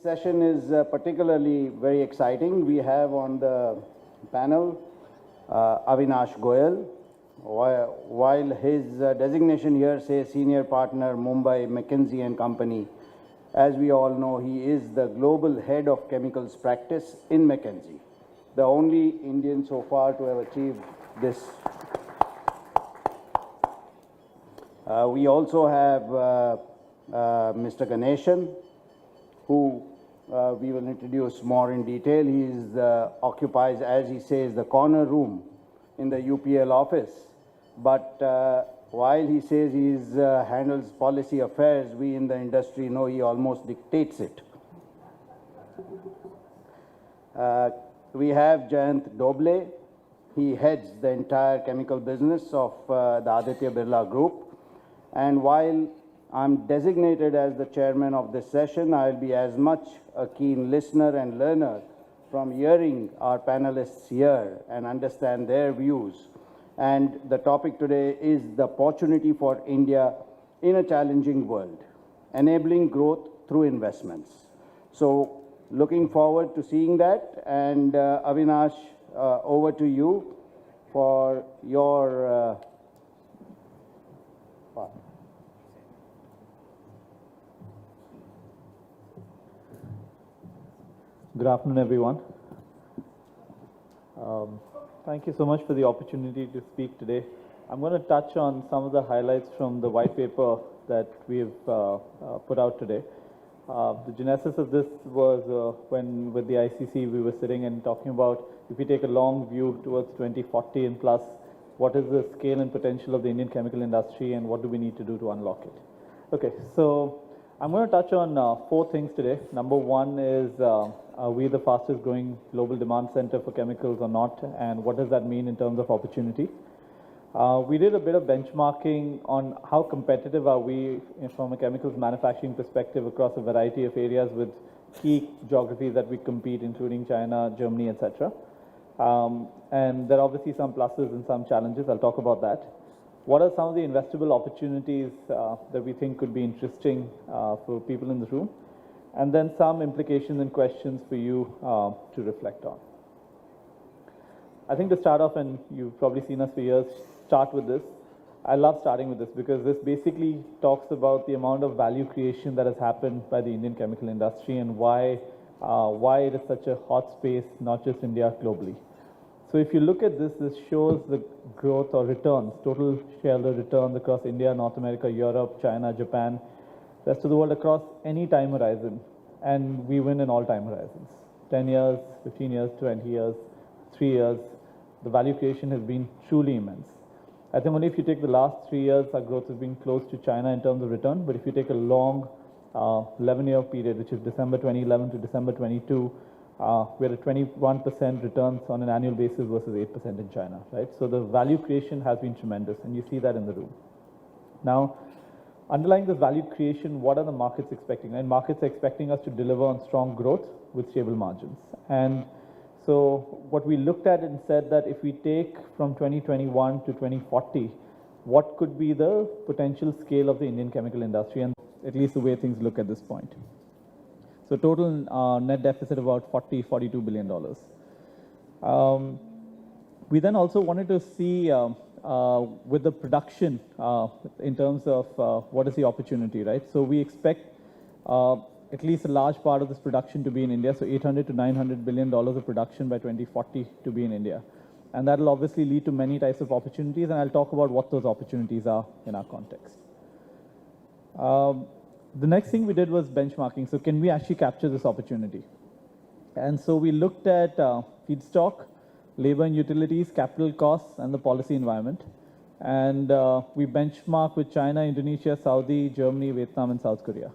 Session is particularly very exciting. We have on the panel Avinash Goyal. While his designation here says Senior Partner, Mumbai, McKinsey and Company, as we all know, he is the Global Head of Chemicals Practice in McKinsey, the only Indian so far to have achieved this. We also have Mr. Ganeshan, who we will introduce more in detail. He occupies, as he says, the corner room in the UPL office. But while he says he handles policy affairs, we in the industry know he almost dictates it. We have Jayant Doble. He heads the entire chemical business of the Aditya Birla Group. And while I'm designated as the chairman of this session, I'll be as much a keen listener and learner from hearing our panelists here and understand their views. And the topic today is the opportunity for India in a challenging world, enabling growth through investments. So looking forward to seeing that. And Avinash, over to you for your part. Good afternoon, everyone. Thank you so much for the opportunity to speak today. I'm going to touch on some of the highlights from the white paper that we've put out today. The genesis of this was when with the ICC we were sitting and talking about, if we take a long view towards 2040 and plus, what is the scale and potential of the Indian chemical industry and what do we need to do to unlock it? Okay, so I'm going to touch on 4 things today. Number one is, are we the fastest growing global demand center for chemicals or not? And what does that mean in terms of opportunity? We did a bit of benchmarking on how competitive are we from a chemicals manufacturing perspective across a variety of areas with key geographies that we compete, including China, Germany, etc. And there are obviously some pluses and some challenges. I'll talk about that. What are some of the investable opportunities that we think could be interesting for people in the room? And then some implications and questions for you to reflect on. I think to start off, and you've probably seen us for years, start with this. I love starting with this because this basically talks about the amount of value creation that has happened by the Indian chemical industry and why it is such a hot space, not just India, globally. So if you look at this, this shows the growth or returns, total shareholder returns across India, North America, Europe, China, Japan, rest of the world across any time horizon. And we win in all time horizons. 10 years, 15 years, 20 years, 3 years. The value creation has been truly immense. I think only if you take the last 3 years, our growth has been close to China in terms of return. But if you take a long 11-year period, which is December 2011 to December 22, we're at 21% returns on an annual basis versus 8% in China, right? So the value creation has been tremendous, and you see that in the room. Now, underlying this value creation, what are the markets expecting? And markets are expecting us to deliver on strong growth with stable margins. And so what we looked at and said that if we take from 2021 to 2040, what could be the potential scale of the Indian chemical industry, and at least the way things look at this point. So total net deficit about $42 billion. We then also wanted to see with the production in terms of what is the opportunity, right? So we expect at least a large part of this production to be in India, so $800 to $900 billion of production by 2040 to be in India. And that will obviously lead to many types of opportunities, and I'll talk about what those opportunities are in our context. The next thing we did was benchmarking. So can we actually capture this opportunity? And so we looked at feedstock, labor and utilities, capital costs, and the policy environment. And we benchmark with China, Indonesia, Saudi, Germany, Vietnam, and South Korea.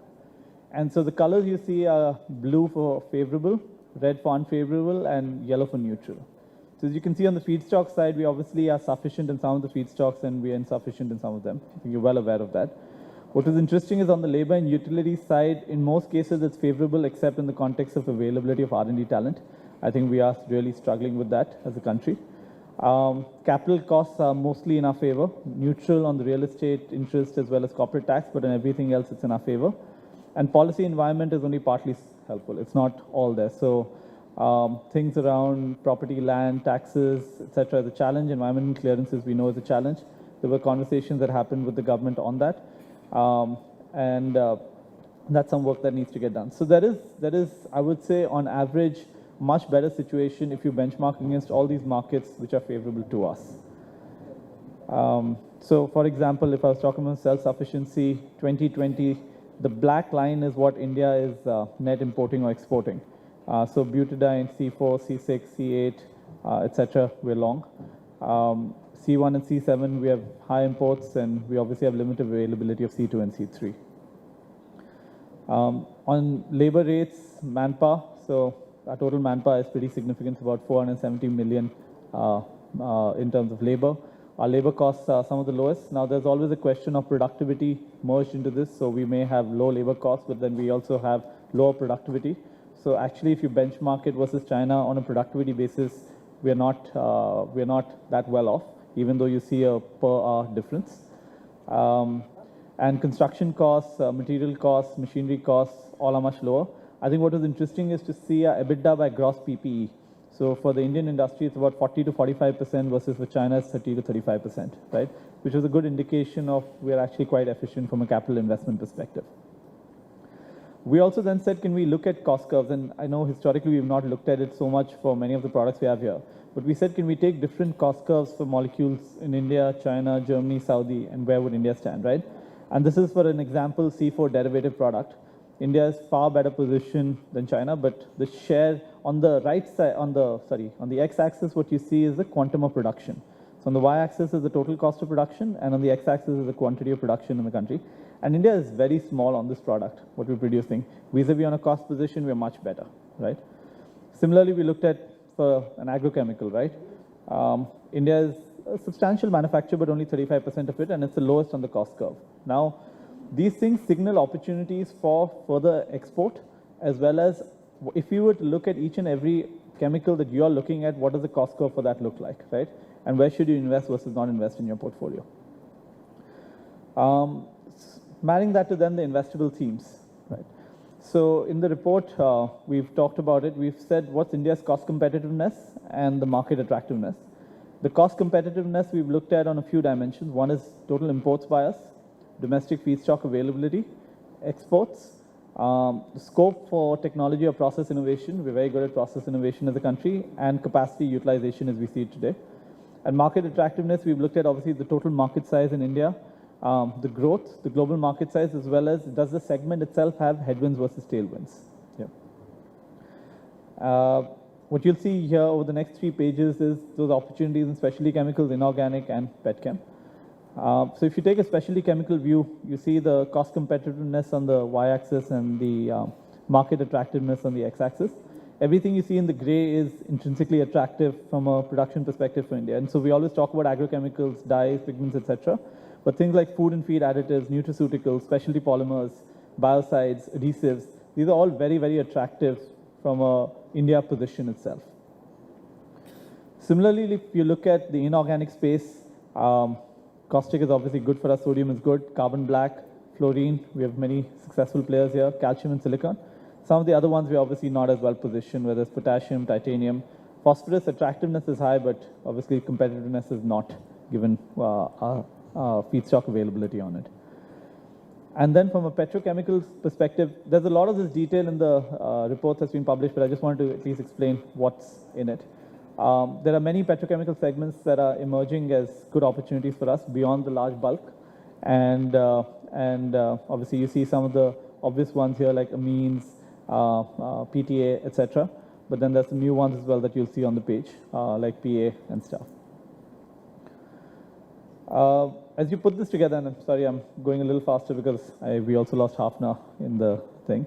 And so the colors you see are blue for favorable, red for unfavorable, and yellow for neutral. So as you can see on the feedstock side, we obviously are sufficient in some of the feedstocks and we are insufficient in some of them. I think you're well aware of that. What is interesting is on the labor and utilities side, in most cases it's favorable except in the context of availability of R&D talent. I think we are really struggling with that as a country. Capital costs are mostly in our favor, neutral on the real estate interest as well as corporate tax, but in everything else it's in our favor. And policy environment is only partly helpful. It's not all there. So things around property, land, taxes, etc. is a challenge. Environmental clearances we know is a challenge. There were conversations that happened with the government on that. And that's some work that needs to get done. So there is, I would say, on average, much better situation if you benchmark against all these markets which are favorable to us. So for example, if I was talking about self-sufficiency, 2020, the black line is what India is net importing or exporting. So butadiene, C4, C6, C8, etc. we're long. C1 and C7, we have high imports, and we obviously have limited availability of C2 and C3. On labor rates, manpower, so our total manpower is pretty significant, it's about 470 million in terms of labor. Our labor costs are some of the lowest. Now, there's always a question of productivity merged into this, so we may have low labor costs, but then we also have lower productivity. So actually, if you benchmark it versus China on a productivity basis, we're not that well off, even though you see a per hour difference. And construction costs, material costs, machinery costs, all are much lower. I think what was interesting is to see our EBITDA by gross PPE. So for the Indian industry, it's about 40 to 45% versus for China, it's 30 to 35%, right? Which is a good indication of we're actually quite efficient from a capital investment perspective. We also then said, can we look at cost curves? And I know historically we've not looked at it so much for many of the products we have here. But we said, can we take different cost curves for molecules in India, China, Germany, Saudi, and where would India stand, right? And this is for an example, C4 derivative product. India is far better positioned than China, but the share on the right side, on the x-axis, what you see is the quantum of production. So on the y-axis is the total cost of production, and on the x-axis is the quantity of production in the country. And India is very small on this product, what we're producing. Vis-a-vis on a cost position, we're much better, right? Similarly, we looked at for an agrochemical, right? India is a substantial manufacturer, but only 35% of it, and it's the lowest on the cost curve. Now, these things signal opportunities for further export, as well as if you were to look at each and every chemical that you are looking at, what does the cost curve for that look like, right? And where should you invest versus not invest in your portfolio? Marrying that to then the investable themes, right? So in the report, we've talked about it. We've said what's India's cost competitiveness and the market attractiveness. The cost competitiveness we've looked at on a few dimensions. One is total imports by us, domestic feedstock availability, exports, the scope for technology or process innovation. We're very good at process innovation as a country, and capacity utilization as we see it today. And market attractiveness, we've looked at obviously the total market size in India, the growth, the global market size, as well as does the segment itself have headwinds versus tailwinds. Yeah. What you'll see here over the next 3 pages is those opportunities in specialty chemicals, inorganic, and petchem. So if you take a specialty chemical view, you see the cost competitiveness on the y-axis and the market attractiveness on the x-axis. Everything you see in the gray is intrinsically attractive from a production perspective for India. And so we always talk about agrochemicals, dyes, pigments, etc. But things like food and feed additives, nutraceuticals, specialty polymers, biocides, adhesives, these are all very, very attractive from a India position itself. Similarly, if you look at the inorganic space, caustic is obviously good for us, sodium is good, carbon black, fluorine, we have many successful players here, calcium and silicon. Some of the other ones we're obviously not as well positioned, whether it's potassium, titanium. Phosphorus attractiveness is high, but obviously competitiveness is not given our feedstock availability on it. And then from a petrochemicals perspective, there's a lot of this detail in the report that's been published, but I just wanted to at least explain what's in it. There are many petrochemical segments that are emerging as good opportunities for us beyond the large bulk. And obviously you see some of the obvious ones here like amines, PTA, etc. But then there's some new ones as well that you'll see on the page, like PA and stuff. As you put this together, and I'm sorry I'm going a little faster because we also lost half an hour in the thing.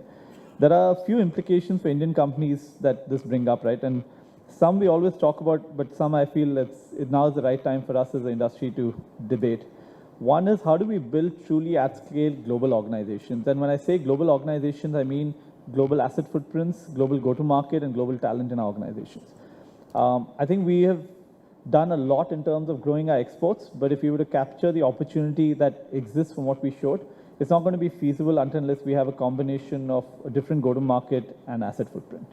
There are a few implications for Indian companies that this bring up, right? And some we always talk about, but some I feel now is the right time for us as an industry to debate. One is how do we build truly at-scale global organizations? And when I say global organizations, I mean global asset footprints, global go-to-market, and global talent in our organizations. I think we have done a lot in terms of growing our exports, but if you were to capture the opportunity that exists from what we showed, it's not going to be feasible unless we have a combination of a different go-to-market and asset footprint.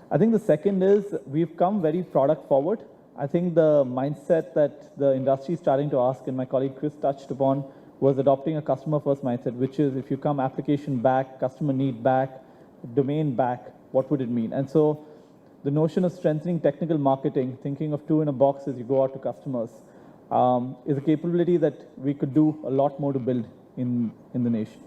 I think the second is we've come very product forward. I think the mindset that the industry is starting to ask, and my colleague Chris touched upon, was adopting a customer-first mindset, which is if you come application back, customer need back, domain back, what would it mean? And so the notion of strengthening technical marketing, thinking of two in a box as you go out to customers, is a capability that we could do a lot more to build in the nation.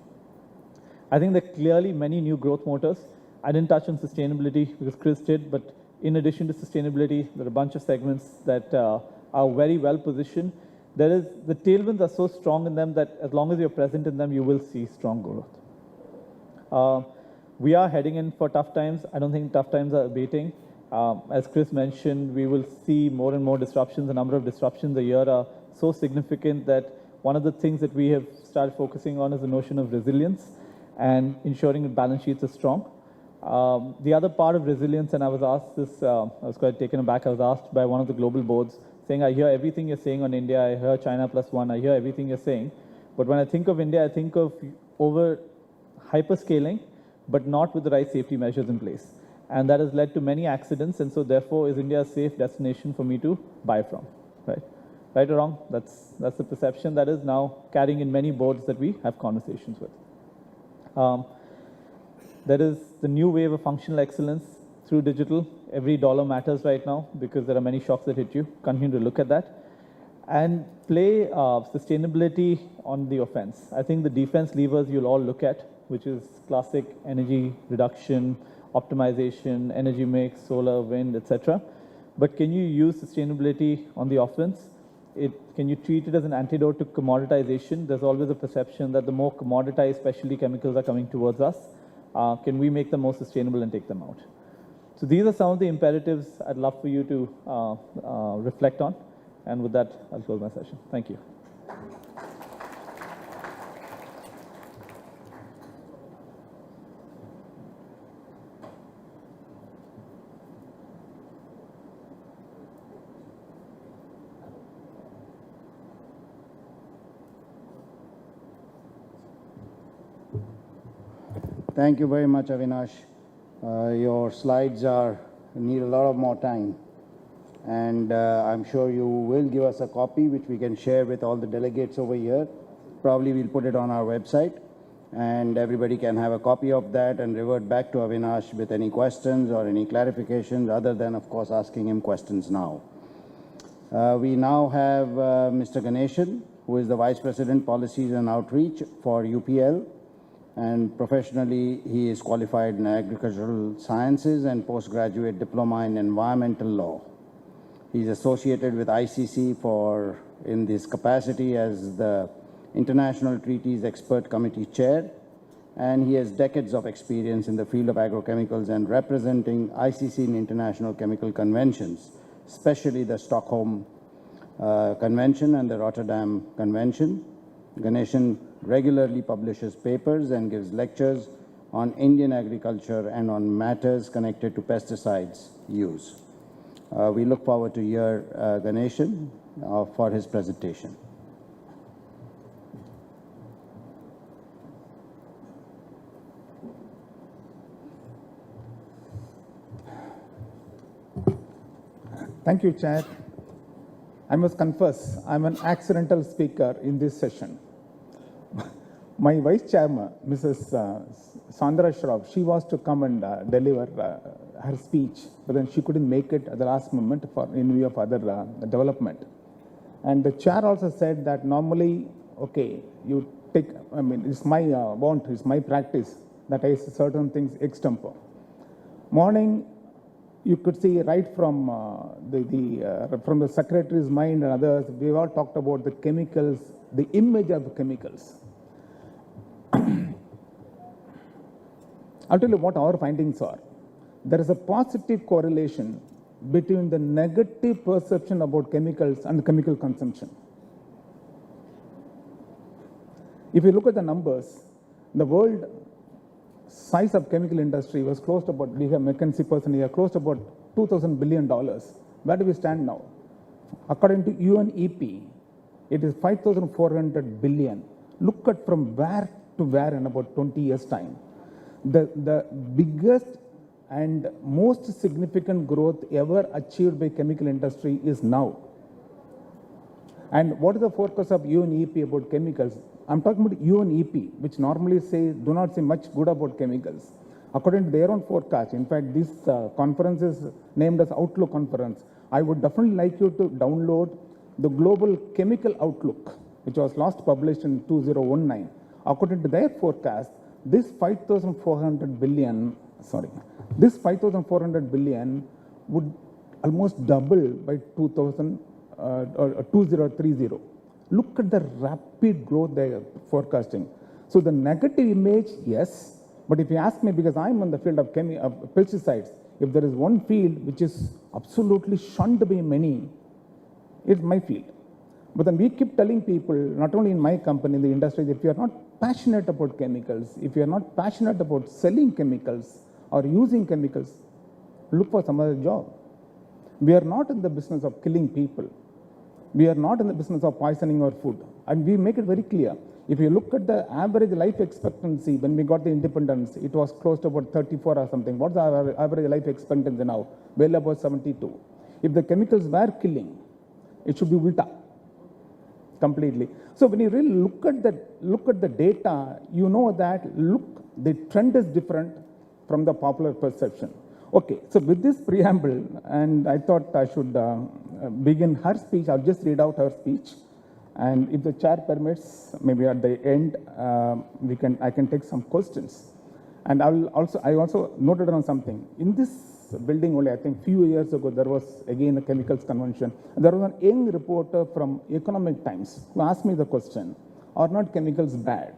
I think there are clearly many new growth motors. I didn't touch on sustainability because Chris did, but in addition to sustainability, there are a bunch of segments that are very well positioned. The tailwinds are so strong in them that as long as you're present in them, you will see strong growth. We are heading in for tough times. I don't think tough times are abating. As Chris mentioned, we will see more and more disruptions. The number of disruptions a year are so significant that one of the things that we have started focusing on is the notion of resilience and ensuring that balance sheets are strong. The other part of resilience, and I was asked this, I was quite taken aback, I was asked by one of the global boards saying, I hear everything you're saying on India, I hear China +1, I hear everything you're saying. But when I think of India, I think of over hyperscaling, but not with the right safety measures in place. And that has led to many accidents. And so therefore, is India a safe destination for me to buy from, right? Right or wrong? That's the perception that is now carrying in many boards that we have conversations with. There is the new wave of functional excellence through digital. Every dollar matters right now because there are many shocks that hit you. Continue to look at that. And play sustainability on the offense. I think the defense levers you'll all look at, which is classic energy reduction, optimization, energy mix, solar, wind, etc. But can you use sustainability on the offense? Can you treat it as an antidote to commoditization? There's always a perception that the more commoditized specialty chemicals are coming towards us. Can we make them more sustainable and take them out? So these are some of the imperatives I'd love for you to reflect on. And with that, I'll close my session. Thank you. Thank you very much, Avinash. Your slides need a lot of more time. And I'm sure you will give us a copy, which we can share with all the delegates over here. Probably we'll put it on our website. And everybody can have a copy of that and revert back to Avinash with any questions or any clarifications, other than, of course, asking him questions now. We now have Mr. Ganeshan, who is the Vice President, Policies and Outreach for UPL. And professionally, he is qualified in agricultural sciences and postgraduate diploma in environmental law. He's associated with ICC in this capacity as the International Treaties Expert Committee Chair, and he has decades of experience in the field of agrochemicals and representing ICC in international chemical conventions, especially the Stockholm Convention and the Rotterdam Convention. Ganeshan regularly publishes papers and gives lectures on Indian agriculture and on matters connected to pesticides use. We look forward to hear Ganeshan for his presentation. Thank you, Chair. I must confess, I'm an accidental speaker in this session. My Vice Chairman, Mrs. Sandra Shroff, she was to come and deliver her speech, but then she couldn't make it at the last moment in view of other development. And the Chair also said that normally, okay, you take, it's my want, it's my practice that I say certain things extempore. Morning, you could see right from from the Secretary's mind and others, we've all talked about the chemicals, the image of the chemicals. I'll tell you what our findings are. There is a positive correlation between the negative perception about chemicals and chemical consumption. If you look at the numbers, the world size of chemical industry was close to about, we have McKinsey person here, close to about $2,000 billion. Where do we stand now? According to UNEP, it is 5,400 billion. look at from where to where in about 20 years' time. The biggest and most significant growth ever achieved by chemical industry is now. And what is the forecast of UNEP about chemicals? I'm talking about UNEP, which normally do not say much good about chemicals. According to their own forecast, in fact, this conference is named as Outlook Conference. I would definitely like you to download the Global Chemical Outlook, which was last published in 2019. According to their forecast, this 5,400 billion would almost double by 2030. Look at the rapid growth they are forecasting. So the negative image, yes, but if you ask me, because I'm in the field of pesticides, if there is one field which is absolutely shunned by many, it's my field. But then we keep telling people, not only in my company, in the industry, that if you are not passionate about chemicals, if you are not passionate about selling chemicals or using chemicals, look for some other job. We are not in the business of killing people. We are not in the business of poisoning our food. And we make it very clear. If you look at the average life expectancy, when we got the independence, it was close to about 34 or something. What's our average life expectancy now? Well about 72. If the chemicals were killing, it should be ulta completely. So when you really look at the data, you know that, the trend is different from the popular perception. Okay, so with this preamble, and I thought I should begin her speech. I'll just read out her speech. And if the chair permits, maybe at the end, I can take some questions. And I also noted on something. In this building only, I think few years ago, there was again a chemicals convention. There was an young reporter from Economic Times who asked me the question, are not chemicals bad?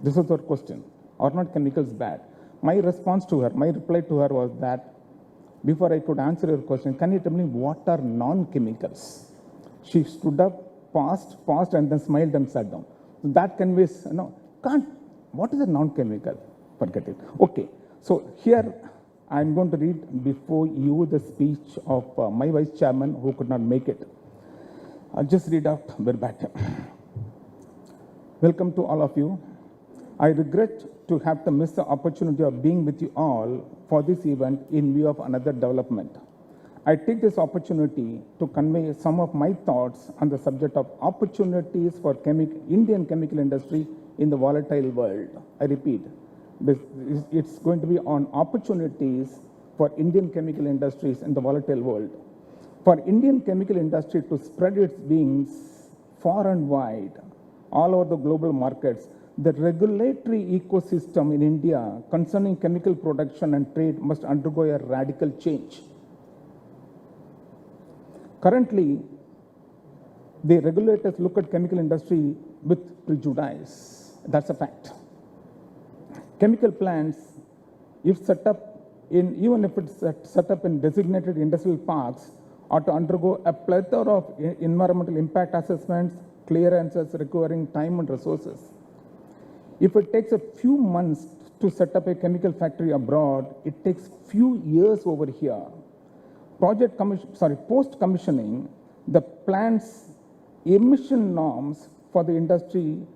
This was her question, are not chemicals bad? My reply to her was that, before I could answer your question, can you tell me what are non-chemicals? She stood up, paused, and then smiled and sat down. So that conveys, what is a non-chemical? Forget it. Okay, so here I'm going to read before you the speech of my vice chairman who could not make it. I'll just read out verbatim. Welcome to all of you. I regret to have to miss the opportunity of being with you all for this event in view of another development. I take this opportunity to convey some of my thoughts on the subject of opportunities for Indian chemical industry in the volatile world. I repeat, it's going to be on opportunities for Indian chemical industries in the volatile world. For Indian chemical industry to spread its wings far and wide all over the global markets, the regulatory ecosystem in India concerning chemical production and trade must undergo a radical change. Currently, the regulators look at chemical industry with prejudice. That's a fact. Chemical plants, even if it's set up in designated industrial parks, are to undergo a plethora of environmental impact assessments, clearances requiring time and resources. If it takes a few months to set up a chemical factory abroad, it takes few years over here. Post-commissioning, the plant's emission norms for the industry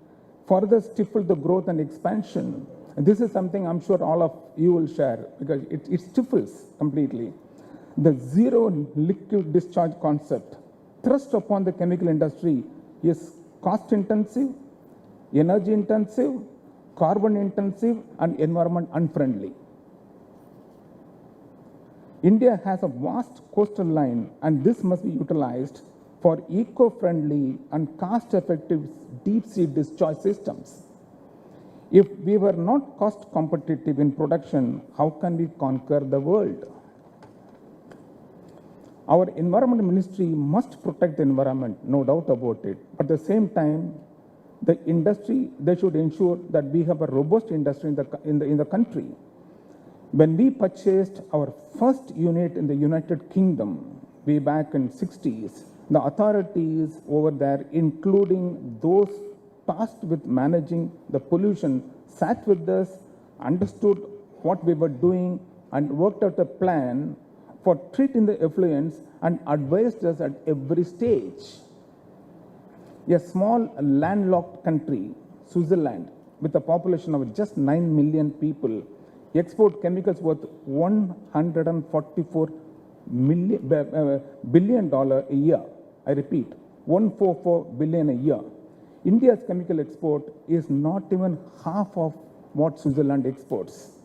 further stifle the growth and expansion. And this is something I'm sure all of you will share, because it stifles completely. The zero liquid discharge concept thrust upon the chemical industry is cost-intensive, energy-intensive, carbon-intensive, and environment unfriendly. India has a vast coastal line, and this must be utilized for eco-friendly and cost-effective deep-sea discharge systems. If we were not cost competitive in production, how can we conquer the world? Our environment ministry must protect the environment, no doubt about it. At the same time, the industry, they should ensure that we have a robust industry in the country. When we purchased our first unit in the United Kingdom way back in 60s, the authorities over there, including those tasked with managing the pollution, sat with us, understood what we were doing, and worked out a plan for treating the effluents and advised us at every stage. A small landlocked country Switzerland, with a population of just 9 million people, export chemicals worth $144 billion a year. I repeat, 144 billion a year. India's chemical export is not even half of what Switzerland exports.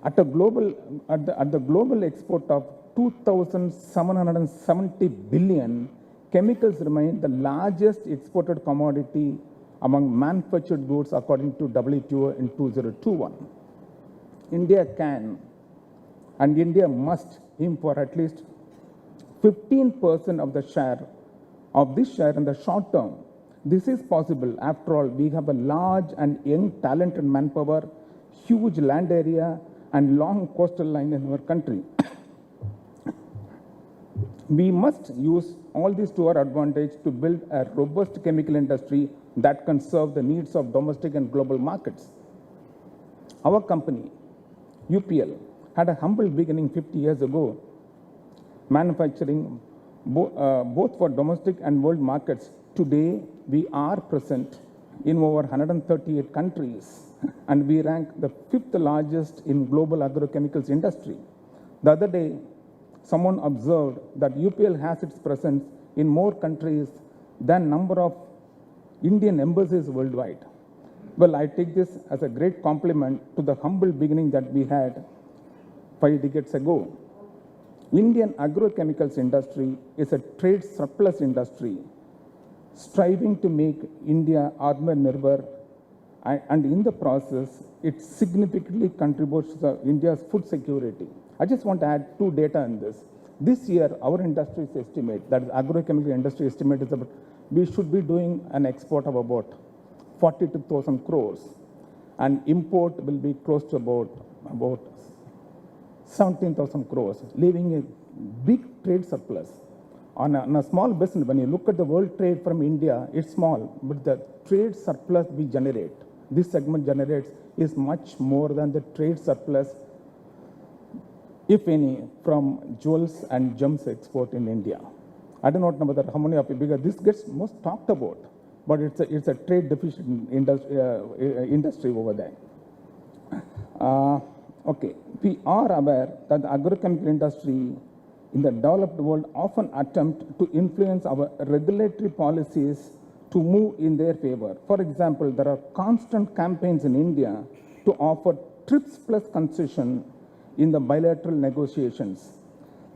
At the global export of 2,770 billion, chemicals remain the largest exported commodity among manufactured goods according to WTO in 2021. India can and India must aim for at least 15% of this share in the short term. This is possible. After all, we have a large and young talented manpower, huge land area, and long coastal line in our country. We must use all this to our advantage to build a robust chemical industry that can serve the needs of domestic and global markets. Our company, UPL, had a humble beginning 50 years ago, manufacturing both for domestic and world markets. Today, we are present in over 138 countries, and we rank the 5th largest in global agrochemicals industry. The other day, someone observed that UPL has its presence in more countries than number of Indian embassies worldwide. Well, I take this as a great compliment to the humble beginning that we had 5 decades ago. Indian agrochemicals industry is a trade surplus industry, striving to make India Atmanirbhar, and in the process, it significantly contributes to India's food security. I just want to add 2 data in this. This year, our industry's estimate, that is agrochemical industry estimate, is about we should be doing an export of about 42,000 crores, and import will be close to about 17,000 crores, leaving a big trade surplus. On a small business, when you look at the world trade from India, it's small, but the trade surplus we generate, this segment generates, is much more than the trade surplus, if any, from jewels and gems export in India. I do not know whether how many of you, because this gets most talked about, but it's a trade deficient industry over there. Okay, we are aware that the agrochemical industry in the developed world often attempt to influence our regulatory policies to move in their favor. For example, there are constant campaigns in India to offer TRIPS plus concession in the bilateral negotiations.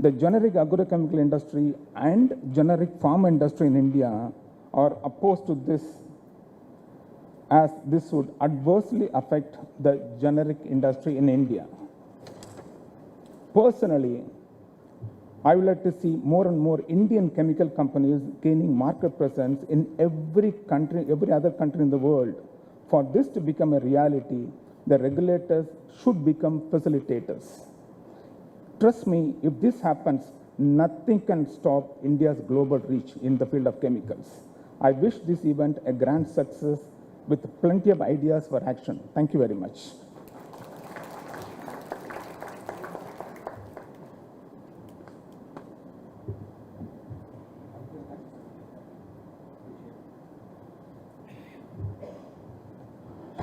The generic agrochemical industry and generic farm industry in India are opposed to this, as this would adversely affect the generic industry in India. Personally, I would like to see more and more Indian chemical companies gaining market presence in every other country in the world. For this to become a reality, the regulators should become facilitators. Trust me, if this happens, nothing can stop India's global reach in the field of chemicals. I wish this event a grand success with plenty of ideas for action. Thank you very much.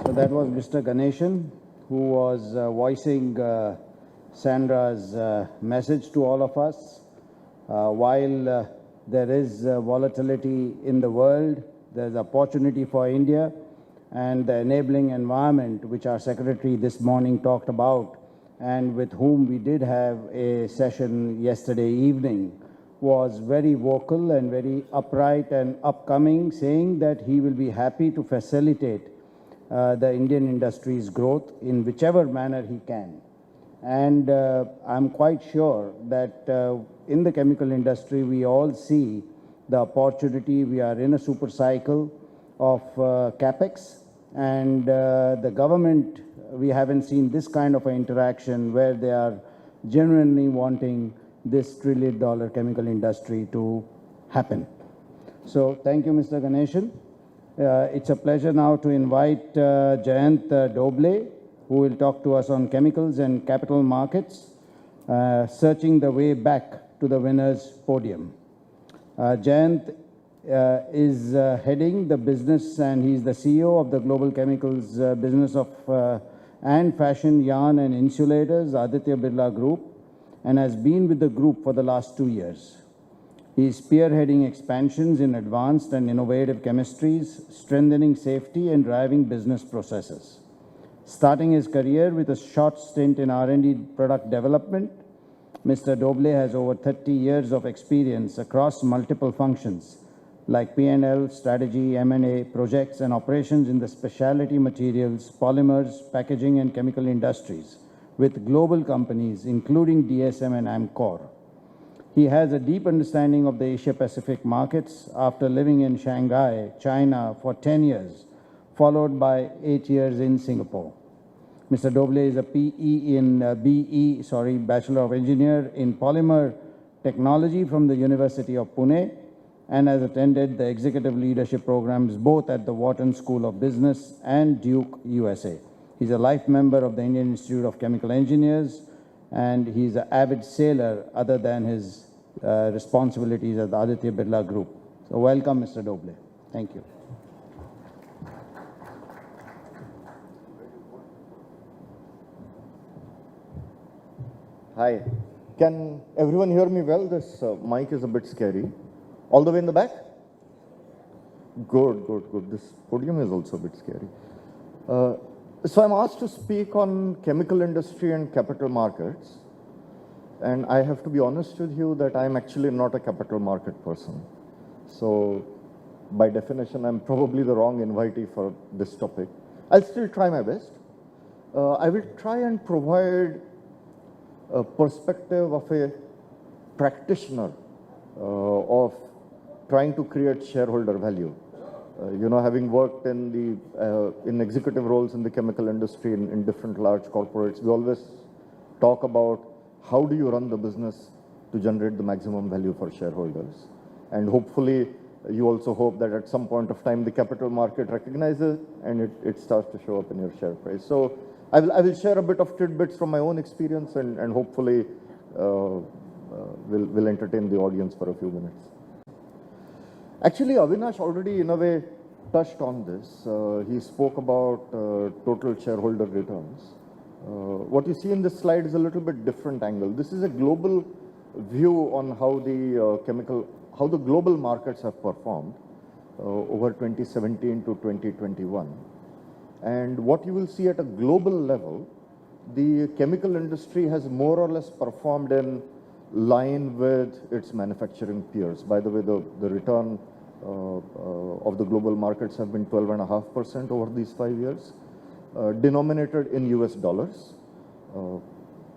So that was Mr. Ganeshan, who was voicing Sandra's message to all of us. While there is volatility in the world, there's opportunity for India, and the enabling environment, which our secretary this morning talked about, and with whom we did have a session yesterday evening, was very vocal and very upright and upcoming, saying that he will be happy to facilitate the Indian industry's growth in whichever manner he can. And I'm quite sure that in the chemical industry, we all see the opportunity. We are in a super cycle of capex, and the government, we haven't seen this kind of an interaction where they are genuinely wanting this $1 trillion chemical industry to happen. So thank you, Mr. Ganeshan. It's a pleasure now to invite Jayant Doble, who will talk to us on chemicals and capital markets, searching the way back to the winner's podium. Jayant is heading the business, and he's the CEO of the global chemicals business of and fashion, yarn and insulators, Aditya Birla Group, and has been with the group for the last 2 years. He is spearheading expansions in advanced and innovative chemistries, strengthening safety and driving business processes. Starting his career with a short stint in R&D product development, Mr. Doble has over 30 years of experience across multiple functions like P&L, strategy, M&A, projects and operations in the specialty materials, polymers, packaging and chemical industries with global companies including DSM and Amcor. He has a deep understanding of the Asia-Pacific markets after living in Shanghai, China for 10 years, followed by 8 years in Singapore. Mr. Doble is a Bachelor of Engineer in Polymer Technology from the University of Pune and has attended the executive leadership programs both at the Wharton School of Business and Duke, USA. He's a life member of the Indian Institute of Chemical Engineers, and he's an avid sailor other than his responsibilities at the Aditya Birla Group. So welcome, Mr. Doble. Thank you. Hi. Can everyone hear me well? This mic is a bit scary. All the way in the back? Good, good, good. This podium is also a bit scary. So I'm asked to speak on chemical industry and capital markets. And I have to be honest with you that I'm actually not a capital market person. So by definition, I'm probably the wrong invitee for this topic. I'll still try my best. I will try and provide a perspective of a practitioner of trying to create shareholder value. Having worked in executive roles in the chemical industry in different large corporates, we always talk about how do you run the business to generate the maximum value for shareholders. And hopefully, you also hope that at some point of time, the capital market recognizes it and it starts to show up in your share price. So I will share a bit of tidbits from my own experience and hopefully will entertain the audience for a few minutes. Actually, Avinash already, in a way, touched on this. He spoke about total shareholder returns. What you see in this slide is a little bit different angle. This is a global view on how the global markets have performed over 2017 to 2021. And what you will see at a global level, the chemical industry has more or less performed in line with its manufacturing peers. By the way, the return of the global markets have been 12.5% over these 5 years, denominated in US dollars.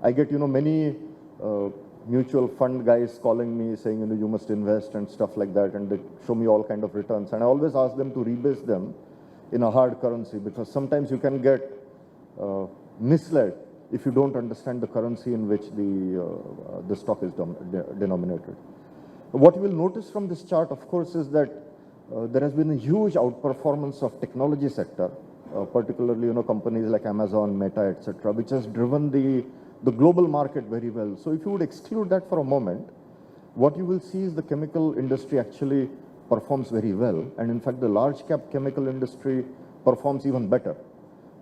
I get, many mutual fund guys calling me saying, you must invest and stuff like that, and they show me all kind of returns. And I always ask them to rebase them in a hard currency, because sometimes you can get misled if you don't understand the currency in which the stock is denominated. What you will notice from this chart, of course, is that there has been a huge outperformance of technology sector, particularly companies like Amazon, Meta, etc., which has driven the global market very well. So if you would exclude that for a moment, what you will see is the chemical industry actually performs very well. And in fact, the large cap chemical industry performs even better.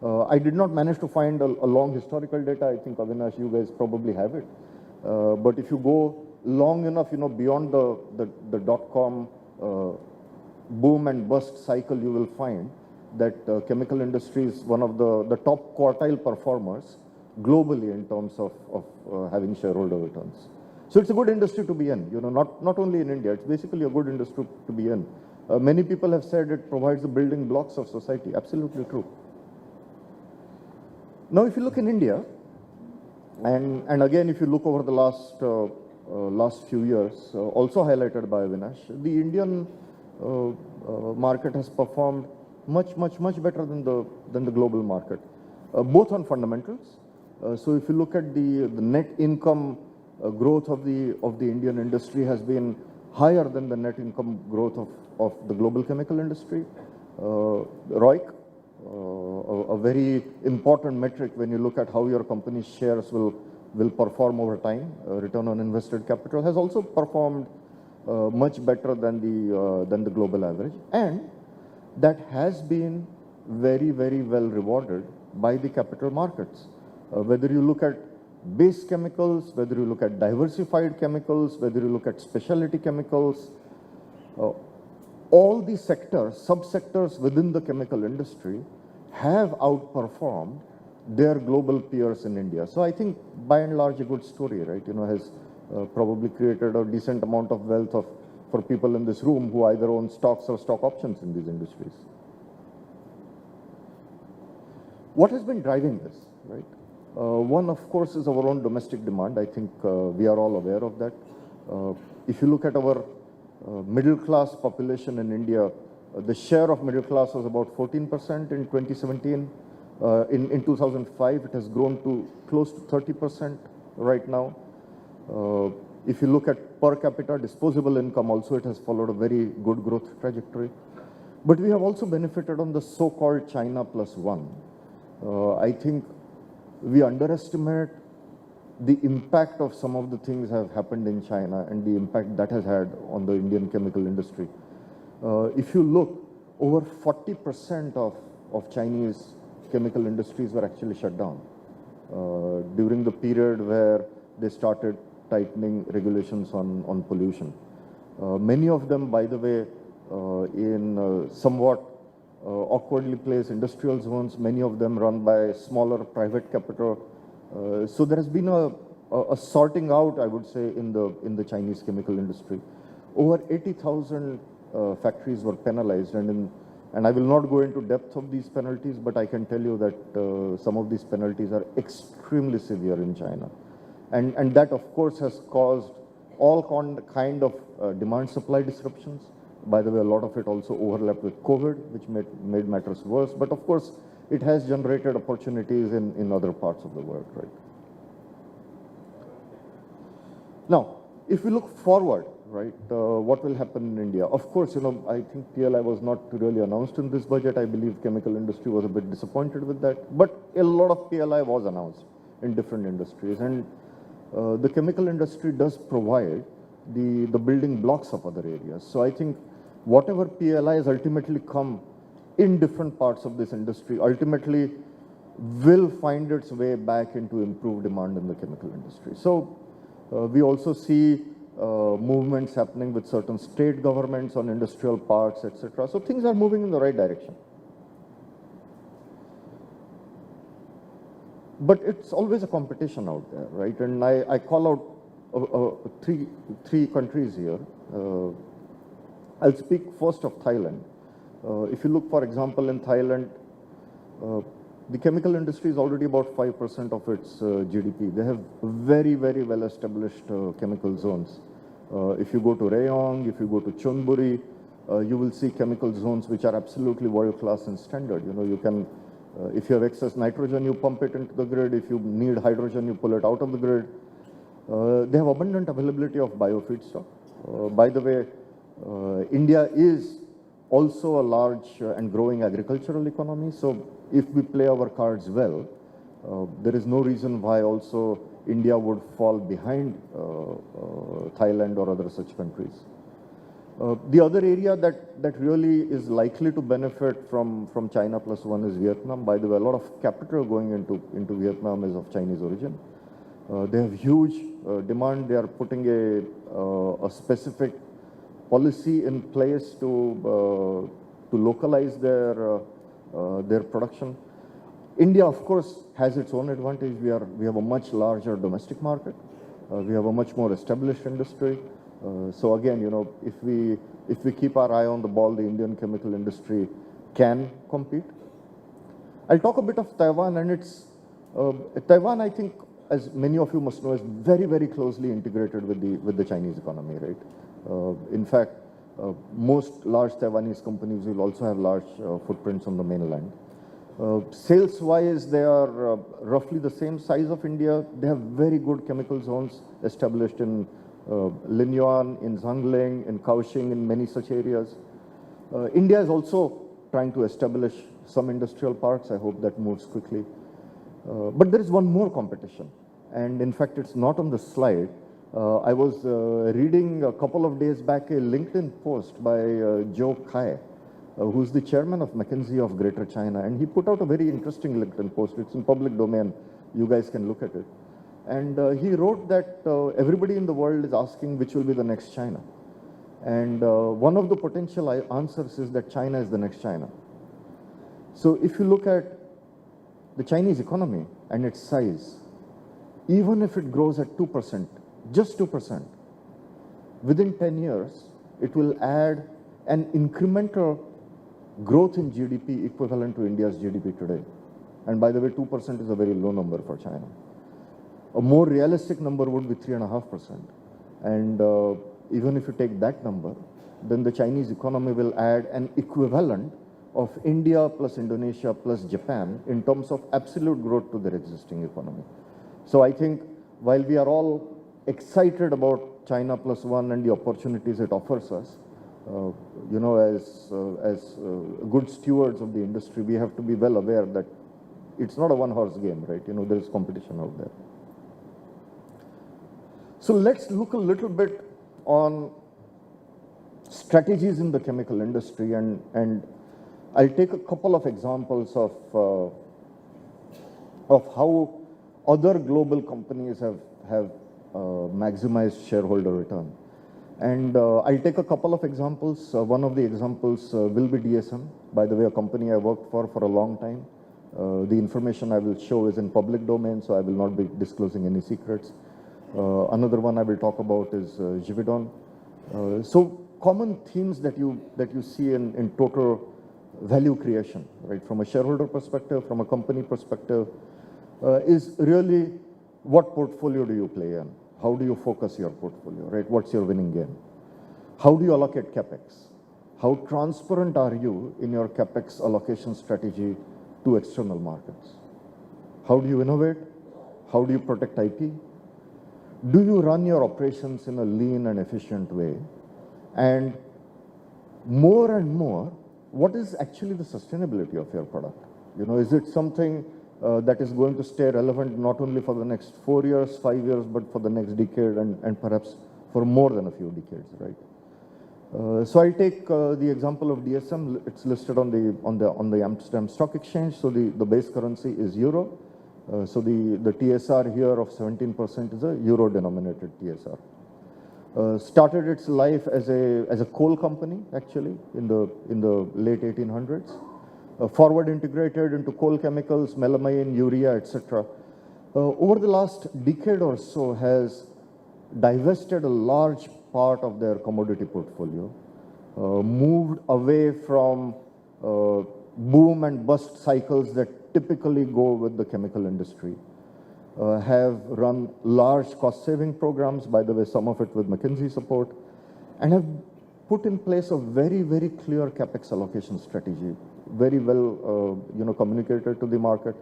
I did not manage to find a long historical data. I think, Avinash, you guys probably have it. But if you go long enough, beyond the dot-com boom and bust cycle, you will find that chemical industry is one of the top quartile performers globally in terms of having shareholder returns. So it's a good industry to be in, not only in India, it's basically a good industry to be in. Many people have said it provides the building blocks of society. Absolutely true. Now, if you look in India, and again, if you look over the last few years, also highlighted by Avinash, the Indian market has performed much better than the global market, both on fundamentals. So if you look at the net income growth of the Indian industry has been higher than the net income growth of the global chemical industry. ROIC, a very important metric when you look at how your company's shares will perform over time, return on invested capital, has also performed much better than the global average, and that has been very, very well rewarded by the capital markets. Whether you look at base chemicals, whether you look at diversified chemicals, whether you look at specialty chemicals, all the sectors, subsectors within the chemical industry have outperformed their global peers in India. So I think by and large a good story, right? Has probably created a decent amount of wealth for people in this room who either own stocks or stock options in these industries. What has been driving this, right? One, of course, is our own domestic demand. I think we are all aware of that. If you look at our middle class population in India, the share of middle class was about 14% in 2017. In 2005, it has grown to close to 30% right now. If you look at per capita disposable income also, it has followed a very good growth trajectory. But we have also benefited on the so-called China plus one. I think we underestimate the impact of some of the things that have happened in China and the impact that has had on the Indian chemical industry. If you look, over 40% of Chinese chemical industries were actually shut down during the period where they started tightening regulations on pollution. Many of them, by the way, in somewhat awkwardly placed industrial zones, many of them run by smaller private capital. So there has been a sorting out, I would say, in the Chinese chemical industry. Over 80,000 factories were penalized, and I will not go into depth of these penalties, but I can tell you that some of these penalties are extremely severe in China. And that, of course, has caused all kind of demand-supply disruptions. By the way, a lot of it also overlapped with COVID, which made matters worse. But of course, it has generated opportunities in other parts of the world, right? Now, if we look forward, right, what will happen in India? Of course, I think PLI was not really announced in this budget. I believe chemical industry was a bit disappointed with that. But a lot of PLI was announced in different industries. And the chemical industry does provide the building blocks of other areas. So I think whatever PLIs ultimately come in different parts of this industry ultimately will find its way back into improved demand in the chemical industry. So we also see movements happening with certain state governments on industrial parks, etc. So things are moving in the right direction. But it's always a competition out there, right? And I call out three countries here. I'll speak first of Thailand. If you look, for example, in Thailand, the chemical industry is already about 5% of its GDP. They have very, very well established chemical zones. If you go to Rayong, if you go to Chonburi, you will see chemical zones which are absolutely world class and standard. You can, if you have excess nitrogen, you pump it into the grid. If you need hydrogen, you pull it out of the grid. They have abundant availability of bio feedstock. By the way, India is also a large and growing agricultural economy. So if we play our cards well, there is no reason why also India would fall behind Thailand or other such countries. The other area that really is likely to benefit from China plus one is Vietnam. By the way, a lot of capital going into Vietnam is of Chinese origin. They have huge demand. They are putting a specific policy in place to localize their production. India, of course, has its own advantage. We have a much larger domestic market. We have a much more established industry. So again, if we keep our eye on the ball, the Indian chemical industry can compete. I'll talk a bit of Taiwan, and it's Taiwan, I think, as many of you must know, is very, very closely integrated with the Chinese economy, right? In fact, most large Taiwanese companies will also have large footprints on the mainland. Sales-wise, they are roughly the same size of India. They have very good chemical zones established in Linyuan, in Zhangling, in Kaohsiung, in many such areas. India is also trying to establish some industrial parks. I hope that moves quickly. But there is one more competition. And in fact, it's not on the slide, I was reading a couple of days back a LinkedIn post by Joe Kai, who's the chairman of McKinsey of Greater China, and he put out a very interesting LinkedIn post. It's in public domain. You guys can look at it. And he wrote that everybody in the world is asking which will be the next China. And one of the potential answers is that China is the next China. So if you look at the Chinese economy and its size, even if it grows at 2%, just 2%, within 10 years, it will add an incremental growth in GDP equivalent to India's GDP today. And by the way, 2% is a very low number for China. A more realistic number would be 3.5%. And even if you take that number, then the Chinese economy will add an equivalent of India plus Indonesia plus Japan in terms of absolute growth to their existing economy. So I think while we are all excited about China plus one and the opportunities it offers us, as good stewards of the industry, we have to be well aware that it's not a one-horse game, right? There is competition out there. So let's look a little bit on strategies in the chemical industry, and I'll take a couple of examples of how other global companies have maximized shareholder return. And I'll take a couple of examples. One of the examples will be DSM, by the way, a company I worked for a long time. The information I will show is in public domain, so I will not be disclosing any secrets. Another one I will talk about is Givaudan. So common themes that you see in total value creation, right? From a shareholder perspective, from a company perspective, is really what portfolio do you play in? How do you focus your portfolio, right? What's your winning game? How do you allocate capex? How transparent are you in your capex allocation strategy to external markets? How do you innovate? How do you protect IP? Do you run your operations in a lean and efficient way? And more, what is actually the sustainability of your product? Is it something that is going to stay relevant not only for the next 4 years, 5 years, but for the next decade and perhaps for more than a few decades, right? So I'll take the example of DSM. It's listed on the Amsterdam Stock Exchange. So the base currency is euro. So the TSR here of 17% is a euro-denominated TSR. Started its life as a coal company, actually, in the late 1800s. Forward integrated into coal chemicals, melamine, urea, etc. Over the last decade or so has divested a large part of their commodity portfolio, moved away from boom and bust cycles that typically go with the chemical industry, have run large cost-saving programs, by the way, some of it with McKinsey support, and have put in place a very, very clear capex allocation strategy, very well communicated to the market.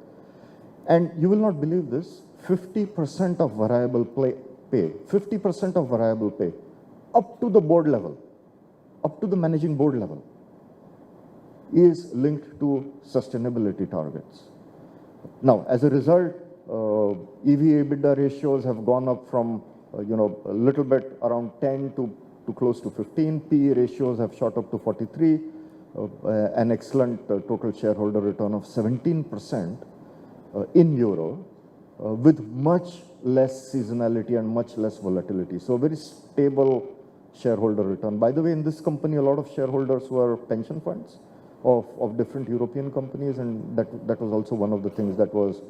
And you will not believe this, 50% of variable pay, 50% of variable pay, up to the board level, up to the managing board level, is linked to sustainability targets. Now, as a result, EV/EBITDA ratios have gone up from a little bit around 10 to close to 15. PE ratios have shot up to 43. An excellent total shareholder return of 17% in euro, with much less seasonality and much less volatility. So a very stable shareholder return. By the way, in this company, a lot of shareholders were pension funds of different European companies, and that was also one of the things that was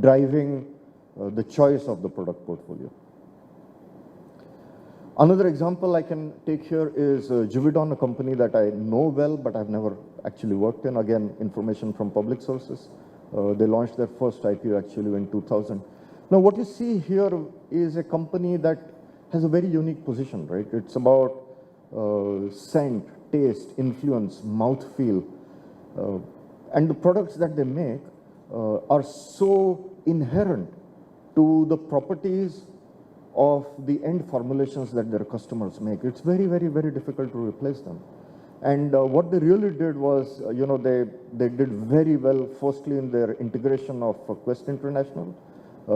driving the choice of the product portfolio. Another example I can take here is Givaudan, a company that I know well, but I've never actually worked in. Again, information from public sources. They launched their first IPO actually in 2000. Now, what you see here is a company that has a very unique position, right? It's about scent, taste, influence, mouthfeel. And the products that they make are so inherent to the properties of the end formulations that their customers make. It's very, very, very difficult to replace them. And what they really did was, they did very well, firstly in their integration of Quest International.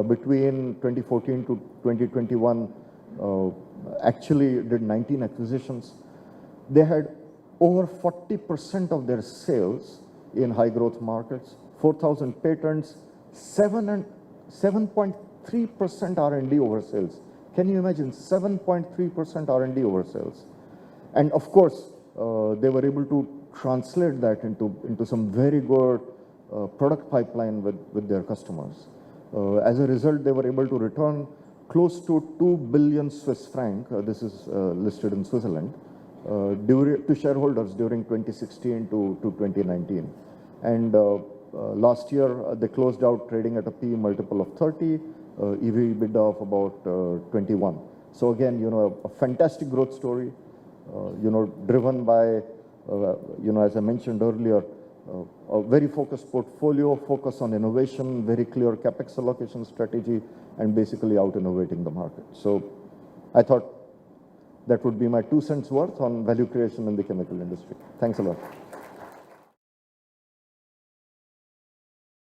Between 2014 to 2021, actually did 19 acquisitions. They had over 40% of their sales in high growth markets, 4,000 patents, 7.3% R&D over sales. Can you imagine 7.3% R&D over sales? And of course, they were able to translate that into some very good product pipeline with their customers. As a result, they were able to return close to 2 billion Swiss franc, this is listed in Switzerland, to shareholders during 2016 to 2019. And last year, they closed out trading at a PE multiple of 30, EV/EBITDA of about 21. So again, a fantastic growth story, driven by, as I mentioned earlier, a very focused portfolio, focus on innovation, very clear capex allocation strategy, and basically out-innovating the market. So I thought that would be my 2 cents worth on value creation in the chemical industry. Thanks a lot.